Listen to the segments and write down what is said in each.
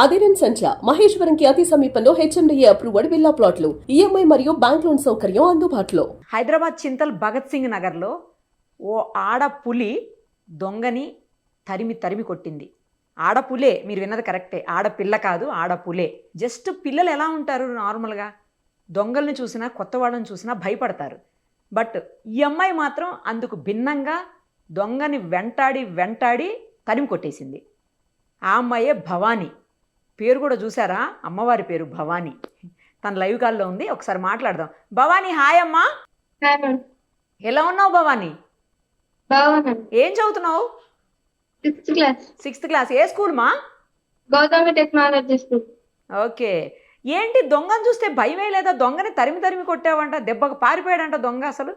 అదిరన్ సంచ మహేశ్వరంకి అతి సమీపంలో HMDA approved villa ప్లాట్లు ఈఎంఐ మరియు బ్యాంక్ లోన్ సౌకర్యం అందుబాటులో. హైదరాబాద్ చింతల్ భగత్ సింగ్ నగర్లో ఓ ఆడపులి దొంగని తరిమి కొట్టింది. ఆడపులే, మీరు విన్నది కరెక్టే, ఆడపిల్ల కాదు, ఆడపులే. జస్ట్ పిల్లలు ఎలా ఉంటారు నార్మల్గా, దొంగల్ని చూసినా కొత్త వాళ్ళని చూసినా భయపడతారు. బట్ ఈ అమ్మాయి మాత్రం అందుకు భిన్నంగా దొంగని వెంటాడి తరిమి కొట్టేసింది. ఆ అమ్మాయే భవానీ. పేరు కూడా చూసారా, అమ్మవారి పేరు భవానీ. తన లైవ్ కాల్లో ఉంది, ఒకసారి మాట్లాడదాం. భవానీ, హాయ్ అమ్మా. ఎలా ఉన్నావు భవానీ? ఏం చదువుతున్నావు? Sixth class. ఏ స్కూల్ మా? Gautami technology school. ఓకే. ఏంటి దొంగను చూస్తే భయమే లేదా? దొంగని తరిమి కొట్టావంట, దెబ్బకు పారిపోయాడంట దొంగ. అసలు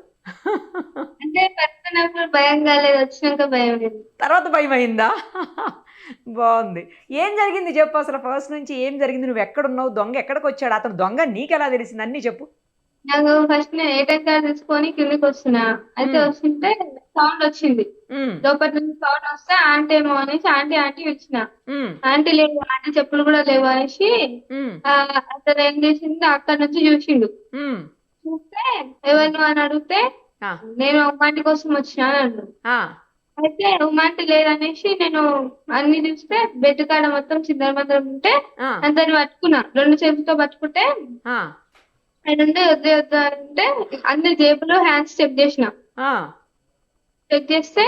అంటే పడుతున్నప్పుడు భయం కాలేదు, వచ్చినాక భయం లేదు. తర్వాత భయం అయిందా? బాగుంది. ఏం జరిగింది చెప్పు అసలు, ఫస్ట్ నుంచి ఏం జరిగింది? నువ్వు ఎక్కడున్నావు, దొంగ ఎక్కడికి వచ్చాడు, అతను దొంగ నీకెలా తెలిసింది, అన్నీ చెప్పు. నాకు ఫస్ట్ నేను ఏటీఎం కార్డు తీసుకొని కిందికి వస్తున్నా, అయితే వస్తుంటే సౌండ్ వచ్చింది. లోపల నుంచి సౌండ్ వస్తే ఆంటీ ఏమో అనేసి ఆంటీ ఇచ్చిన. ఆంటీ లేవు, ఆంటీ చెప్పులు కూడా లేవు అనేసి అతను ఏం చేసింది, అక్కడ నుంచి చూసిండు. చూస్తే ఎవరు అని అడిగితే నేను ఉమ్మాంటి కోసం వచ్చినా అన్నాడు. అయితే ఉమ్మాంటి లేదనేసి నేను అన్ని చూస్తే బెడ్ కాడ మొత్తం చిందరమందరం ఉంటే అందరిని పట్టుకున్నా, 2 చేతులతో పట్టుకుంటే ఆయన వద్దు అంటే అన్ని జేబులో హ్యాండ్స్ చెక్ చేసిన. చెక్ చేస్తే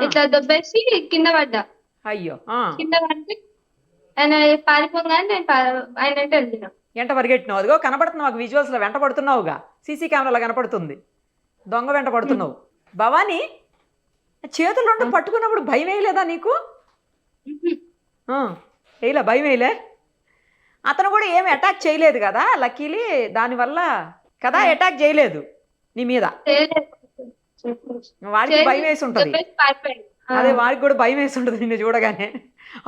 ఇట్లా దొబ్బేసి కింద పడ్డా. అయ్యో. కింద పడితే ఆయన పారిపోగానే నేను ఆయన అంటే వెళ్ళిన. ఎంట పరిగెట్టినావు? అదిగో కనపడుతున్నావు, మాకు విజువల్స్ లో వెంట పడుతున్నావుగా, సీసీ కెమెరాలో కనపడుతుంది, దొంగ వెంట పడుతున్నావు. భవానీ, చేతులు 2 పట్టుకున్నప్పుడు భయం వేయలేదా నీకు? వేయలే, భయం వేయలే. అతను కూడా ఏమి అటాక్ చేయలేదు కదా, లక్కీలీ, దానివల్ల కదా అటాక్ చేయలేదు నీ మీద. వాడికి భయం వేసి ఉంటుంది. అదే, వాడికి కూడా భయం వేసి ఉంటుంది నిన్ను చూడగానే,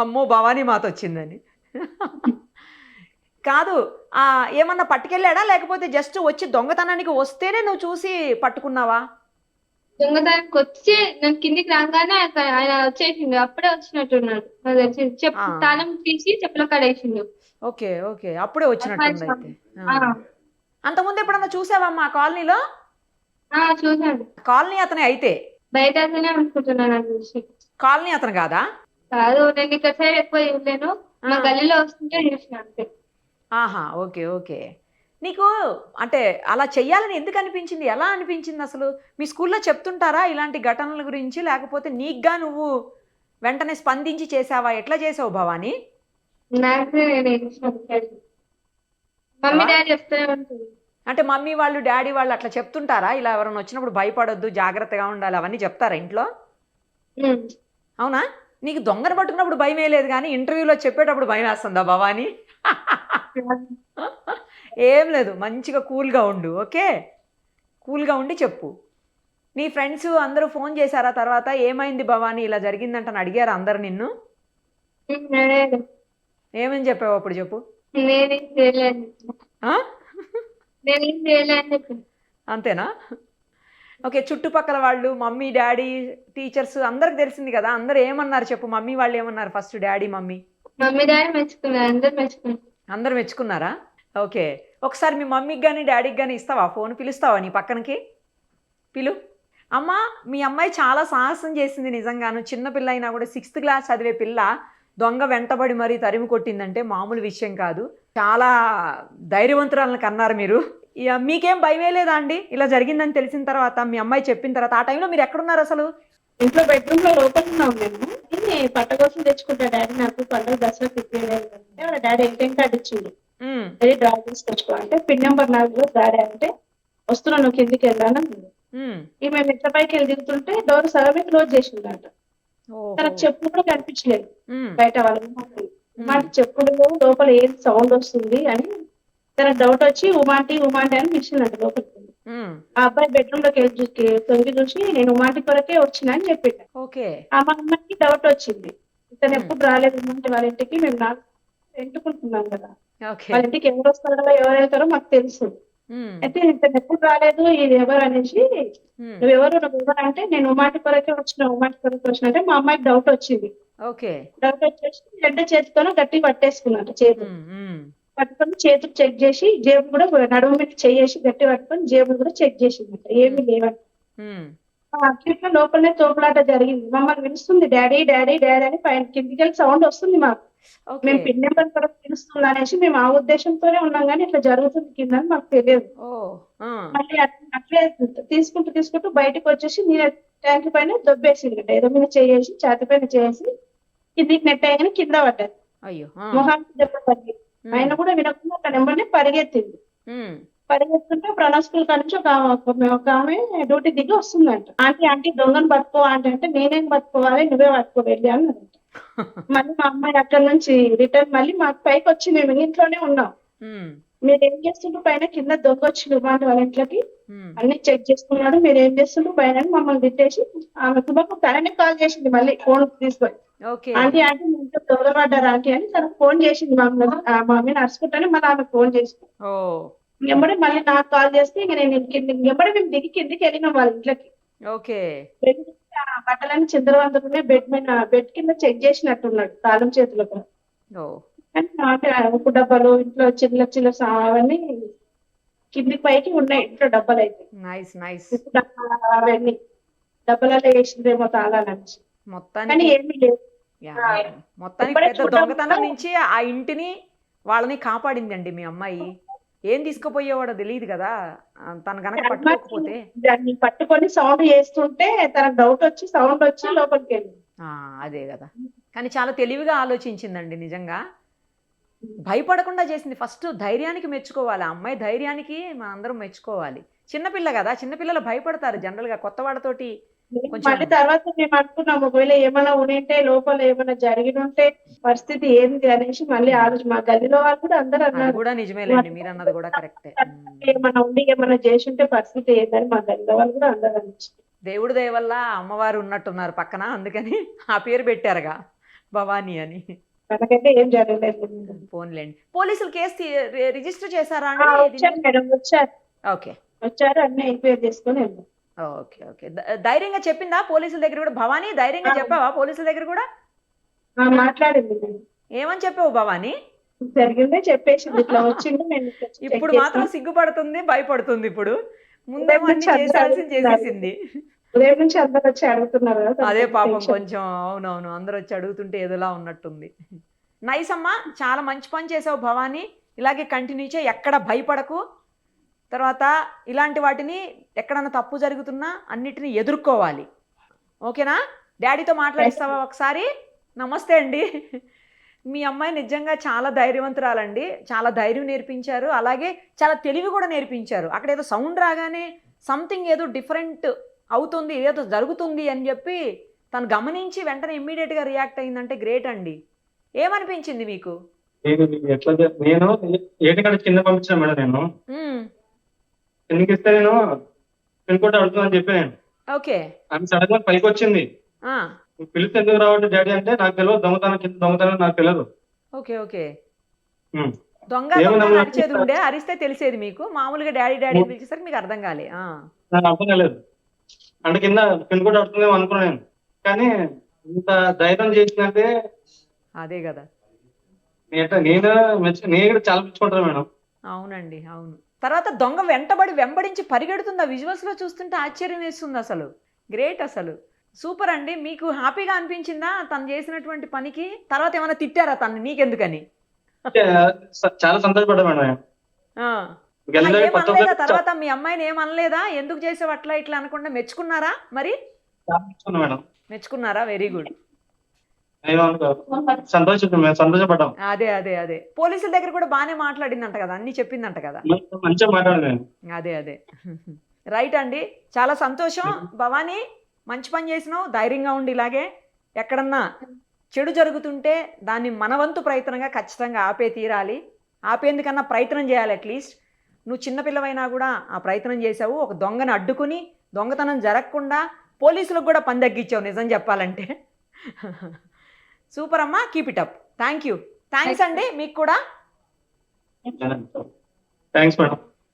అమ్మో భవానీ మాత వచ్చిందని. కాదు, ఏమన్నా పట్టుకెళ్ళాడా, లేకపోతే జస్ట్ వచ్చి దొంగతనానికి వస్తేనే నువ్వు చూసి పట్టుకున్నావా? దొంగతనానికి వచ్చి నేను కిందికి రాగానే ఆయన వచ్చేసిండు, అప్పుడే వచ్చినట్టున్నాడు. చెప్పు తాళం తీసి చెప్పుల కాడేసిండు. ఓకే ఓకే, అప్పుడే వచ్చినట్టుంది అయితే. అంతకుముందు ఎప్పుడన్నా చూసావమ్మా కాలనీలో? చూసాను. కాలనీ అతనే అయితే? బయట అతనే అనుకుంటున్నాను. కాలనీ అతను కాదా? కాదు, నేను ఇక్కడ సైడ్ ఎక్కువ చూడలేను, మా గల్లీలో వస్తుంటే చూసిన అంతే. ఆహా, ఓకే ఓకే. నీకు అంటే అలా చెయ్యాలని ఎందుకు అనిపించింది, ఎలా అనిపించింది అసలు? మీ స్కూల్లో చెప్తుంటారా ఇలాంటి ఘటనల గురించి, లేకపోతే నీకుగా నువ్వు వెంటనే స్పందించి చేసావా? ఎట్లా చేసావు భవానీ? మమ్మీ డాడీ చెప్తూనే ఉంటుంది. అంటే మమ్మీ వాళ్ళు, డాడీ వాళ్ళు అట్లా చెప్తుంటారా, ఇలా ఎవరైనా వచ్చినప్పుడు భయపడొద్దు, జాగ్రత్తగా ఉండాలి, అవన్నీ చెప్తారా ఇంట్లో? అవునా? నీకు దొంగను పట్టుకున్నప్పుడు భయం వేయలేదు, కానీ ఇంటర్వ్యూలో చెప్పేటప్పుడు భయం వేస్తుందా భవానీ? ఏం లేదు, మంచిగా కూల్గా ఉండు, ఓకే? కూల్గా ఉండి చెప్పు. నీ ఫ్రెండ్స్ అందరూ ఫోన్ చేశారా తర్వాత, ఏమైంది భవానీ ఇలా జరిగిందంటని అడిగారా అందరు నిన్ను? ఏమని చెప్పావు అప్పుడు చెప్పు. అంతేనా? ఓకే. చుట్టుపక్కల వాళ్ళు, మమ్మీ డాడీ, టీచర్స్ అందరికి తెలిసింది కదా, అందరు ఏమన్నారు చెప్పు. మమ్మీ వాళ్ళు ఏమన్నారు first, daddy mummy? Mummy daddy మెచ్చుకున్నారు, అందరు మెచ్చుకున్నారా? ఓకే. ఒకసారి మీ మమ్మీకి కానీ డాడీకి కానీ ఇస్తావా ఫోన్, పిలుస్తావా నీ పక్కనకి? పిలు. అమ్మా, మీ అమ్మాయి చాలా సాహసం చేసింది నిజంగాను. చిన్నపిల్ల అయినా కూడా 6th క్లాస్ చదివే పిల్ల దొంగ వెంటబడి మరీ తరిమి కొట్టిందంటే మామూలు విషయం కాదు. చాలా ధైర్యవంతురాలను కన్నారు మీరు. మీకేం భయమే లేదా అండి ఇలా జరిగిందని తెలిసిన తర్వాత, మీ అమ్మాయి చెప్పిన తర్వాత? ఆ టైంలో మీరు ఎక్కడున్నారు అసలు? ఇంట్లో బెడ్రూమ్ లో లోపల ఉన్నాం మేము. పట్ట కోసం తెచ్చుకుంటా డాడీ, నాకు పండుగ దసరా ప్రిపేర్ అయ్యిందంటే వాళ్ళ డాడీ ఏటీఎం కార్డు ఇచ్చింది. డ్రా తీసుకొచ్చుకో అంటే, పిన్ నెంబర్ 4లో డాడీ అంటే వస్తున్నా, నువ్వు కిందికి వెళ్ళాలని. ఇక మేము ఇంట్లో పైకి వెళ్ళి దిగుతుంటే డోర్ సగమే క్లోజ్ చేసిందంట. తనకు చెప్పులు కూడా కనిపించలేదు బయట వాళ్ళకి. చెప్పులు లోపల ఏం సౌండ్ వస్తుంది అని తనకు డౌట్ వచ్చి ఉమాంటి అని పిలిచిందంట లోపలికి. ఆ అబ్బాయి బెడ్రూమ్ లోకి వెళ్ళి తొంగి చూసి నేను ఉమాంటి కొరకే వచ్చినా అని చెప్పిండ. ఆ మా అమ్మాయికి డౌట్ వచ్చింది, ఇతను ఎప్పుడు రాలేదు ఉమాంటి వాళ్ళ ఇంటికి, మేము నాకు ఎంటుకుంటున్నాం కదా, వాళ్ళ ఇంటికి ఎవరు వస్తారో ఎవరు వెళ్తారో మాకు తెలుసు. అయితే ఇతను ఎప్పుడు రాలేదు, ఇది ఎవరు అనేసి, నువ్వెవరు అంటే నేను ఉమాంటి కొరకే వచ్చిన అంటే మా అమ్మాయికి డౌట్ వచ్చింది. ఓకే. డౌట్ వచ్చేసి రెండో చేతితోనే గట్టిగా పట్టేసుకున్నాడు చేతులు. పట్టుకొని చేతులు చెక్ చేసి జేబు కూడా నడుము మీద చెయ్యేసి గట్టి పట్టుకొని జేబులు కూడా చెక్ చేసింది, ఏమీ లేవంట. అట్లా లోపలనే తోపులాట జరిగింది. మమ్మల్ని పిలుస్తుంది డాడీ డాడీ డాడీ అని, పైన కిందికి వెళ్ళి సౌండ్ వస్తుంది మాకు. మేము పిన్ నెంబర్ కూడా పిలుస్తుంది అనేసి మేము ఆ ఉద్దేశంతోనే ఉన్నాం, కానీ ఇట్లా జరుగుతుంది కింద అని మాకు తెలియదు. మళ్ళీ అట్లే తీసుకుంటూ తీసుకుంటూ బయటకు వచ్చేసి నీళ్ళ ట్యాంక్ పైన దొబ్బేసింది, ఏదో మీద చేసి ఛాతి పైన చేసి కిందికి నెట్టేయగానే కింద పడ్డది. మొహానికి దెబ్బ పడింది. ఆయన కూడా వినకుండా ఒక నెంబర్ని పరిగెత్తింది. పరిగెత్తుంటే ప్రణవ్ స్కూల్ నుంచి ఒక ఆమె డ్యూటీ దిగి వస్తుందంట. ఆంటీ ఆంటీ దొంగను పట్టుకో ఆంటీ అంటే, నేనేం పట్టుకోవాలి నువ్వే పట్టుకో వెళ్ళి అన్నదంట. మళ్ళీ మా అమ్మాయి అక్కడ నుంచి రిటర్న్ మళ్ళీ మాకు పైకి వచ్చి మేము ఇంట్లోనే ఉన్నాం. మీరు ఏం చేస్తుండ్రు పైన, కింద దొంగ వచ్చిండు వాళ్ళ ఇంట్లోకి, అన్ని చెక్ చేసుకున్నాడు, మీరు ఏం చేస్తుండ్రు పైన మమ్మల్ని తిట్టేసి ఆమె కుటుంబం తననే కాల్ చేసింది మళ్ళీ ఫోన్ తీసుకొని. ఆంటీ ఆంటీ మీ ఇంట్లో దొంగ పడ్డారు ఆంటీ అని తనకు ఫోన్ చేసింది. మమ్మీ నడుచుకుంటానే మళ్ళీ ఆమె ఫోన్ చేసింది. ఎంబడే మళ్ళీ నాకు కాల్ చేస్తే ఇక నేను ఎంబడే మేము దిగి కిందికి వెళ్ళినాం వాళ్ళ ఇంట్లోకి. బట్టలన్నీ చిందరవందరనే బెడ్ కింద చెక్ చేసినట్టున్నాడు తాళం చేతులకు. ఉప్పు డబ్బాలు ఇంట్లో చిల్ల చిల్ల అవన్నీ కింది పైకి ఉన్నాయి ఇంట్లో డబ్బాలు అయితే. అవన్నీ డబ్బాలలో వేసిందేమో తాళాలని, కానీ ఏమీ లేదు. మొత్తానికి దొంగతనం నుంచి ఆ ఇంటిని వాళ్ళని కాపాడిందండి మీ అమ్మాయి. ఏం తీసుకుపోయేవాడో తెలియదు కదా తను గనక పట్టుకోకపోతే. దాన్ని పట్టుకొని సౌండ్ చేస్తుంటే తనకు డౌట్ వచ్చి సౌండ్ వచ్చి లోపలికి వెళ్ళింది. అదే కదా, కానీ చాలా తెలివిగా ఆలోచించిందండి నిజంగా. భయపడకుండా చేసింది. ఫస్ట్ ధైర్యానికి మెచ్చుకోవాలి, ఆ అమ్మాయి ధైర్యానికి మనందరం మెచ్చుకోవాలి. చిన్నపిల్ల కదా, చిన్నపిల్లలు భయపడతారు జనరల్ గా కొత్త వాడితోటి. మళ్ళీ తర్వాత మేము అనుకున్నాం ఒకవేళ ఏమైనా ఉంటే లోపల ఏమైనా జరిగి ఉంటే పరిస్థితి ఏంది అనేసి మళ్ళీ ఆలోచన. మా గల్లీలో వాళ్ళు కూడా అందరూ అన్నారు, కూడా నిజమేలేండి మీరు అన్నది కూడా కరెక్టే. ఏమైనా ఉండి ఏమైనా చేసి ఉంటే పరిస్థితి ఏందని మా గల్లీలో వాళ్ళు కూడా అందరూ అన్నారు. దేవుడి దయ వల్ల అమ్మవారు ఉన్నట్టున్నారు పక్కన, అందుకని ఆ పేరు పెట్టారుగా భవానీ అని. మనకైతే ఏం జరగలేదు. ఫోన్లేండి. పోలీసులు కేసు రిజిస్టర్ చేశారా మేడం? వచ్చారు. ఓకే, వచ్చారు, అన్ని ఎంక్వైరీ చేసుకుని వెళ్ళాం. Okay okay. ధైర్యంగా చెప్పిందా పోలీసుల దగ్గర కూడా? భవానీ ధైర్యంగా చెప్పావా పోలీసుల దగ్గర కూడా? మాట్లాడింది. ఏమని చెప్పావు భవానీ? జరిగిందే చెప్పేసింది, ఇట్లా వచ్చింది. ఇప్పుడు మాత్రం సిగ్గుపడుతుంది, భయపడుతుంది. ఇప్పుడు ముందే చేసేసింది. ఉదయం నుంచి అందరు వచ్చి అడుగుతున్నారు. అదే పాపం కొంచెం. అవునవును, అందరు వచ్చి అడుగుతుంటే ఏదోలా ఉన్నట్టుంది. నైస్ అమ్మా, చాలా మంచి పని చేసావు భవానీ. ఇలాగే కంటిన్యూ చేయి, ఎక్కడ భయపడకు. తర్వాత ఇలాంటి వాటిని ఎక్కడన్నా తప్పు జరుగుతున్నా అన్నిటిని ఎదుర్కోవాలి. ఓకేనా? డాడీతో మాట్లాడిస్తావా ఒకసారి? నమస్తే అండి. మీ అమ్మాయి నిజంగా చాలా ధైర్యవంతురాలండి. చాలా ధైర్యం నేర్పించారు, అలాగే చాలా తెలివి కూడా నేర్పించారు. అక్కడ ఏదో సౌండ్ రాగానే సంథింగ్ ఏదో డిఫరెంట్ అవుతుంది, ఏదో జరుగుతుంది అని చెప్పి తను గమనించి వెంటనే ఇమ్మీడియట్గా రియాక్ట్ అయిందంటే గ్రేట్ అండి. ఏమనిపించింది మీకు? నేను ఏటికాడ కింద పంపించాను మేడం. నేను కిందకి ఇస్తే నేను పిన్ కోడ్ అడుగుతుందని చెప్పాను. ఓకే. ఆమె సడన్ గా పైకి వచ్చింది. పిలిస్తే ఎందుకు రావట్లేదు డాడీ అంటే, నాకు తెలియదు, దొంగతనం కింద దొంగతనం నాకు తెలియదు. Okay okay. దొంగ అరిచేది ఉండే, అరిస్తే తెలిసేది మీకు. మామూలుగా డాడీ డాడీ పిలిచేసరికి మీకు అర్థం కాలే? నాకు అర్థం కాలేదు. అంటే కింద పిన్ కోడ్ అడుగుతుందేమో అనుకున్నాను, కానీ ఇంత ధైర్యం చేసిందంటే అదే కదా. నేను కూడా చాలా మెచ్చుకుంటాను మేడం. అవునండి, అవును. తర్వాత దొంగ వెంబడించి పరిగెడుతుంది. ఆ విజువల్స్ లో చూస్తుంటే ఆశ్చర్యం వేస్తుంది. అసలు గ్రేట్, అసలు సూపర్ అండి. మీకు హ్యాపీగా అనిపించిందా తను చేసినటువంటి పనికి? తర్వాత ఏమైనా తిట్టారా తను నీకెందుకని? చాలా సంతోషపడ్డా మేడం. తర్వాత మీ అమ్మాయిని ఏమనలేదా? ఎందుకు చేసావు అట్లా ఇట్లా అనకుండా మెచ్చుకున్నారా? మరి మెచ్చుకున్నారా? Very good. సంతోషపడ్డాం. అదే అదే అదే. పోలీసుల దగ్గర కూడా బాగానే మాట్లాడిందంట కదా, అన్ని చెప్పిందంట కదా. అదే అదే. రైట్ అండి, చాలా సంతోషం. భవానీ, మంచి పని చేసినావు. ధైర్యంగా ఉండి ఇలాగే ఎక్కడన్నా చెడు జరుగుతుంటే దాన్ని మనవంతు ప్రయత్నంగా ఖచ్చితంగా ఆపే తీరాలి. ఆపేందుకన్నా ప్రయత్నం చేయాలి. అట్లీస్ట్ నువ్వు చిన్నపిల్లవైనా కూడా ఆ ప్రయత్నం చేసావు. ఒక దొంగను అడ్డుకుని దొంగతనం జరగకుండా పోలీసులకు కూడా పని తగ్గించావు నిజం చెప్పాలంటే. సూపర్ అమ్మా, keep it up. Thank you. Thanks అండి మీకు కూడా. Thanks madam.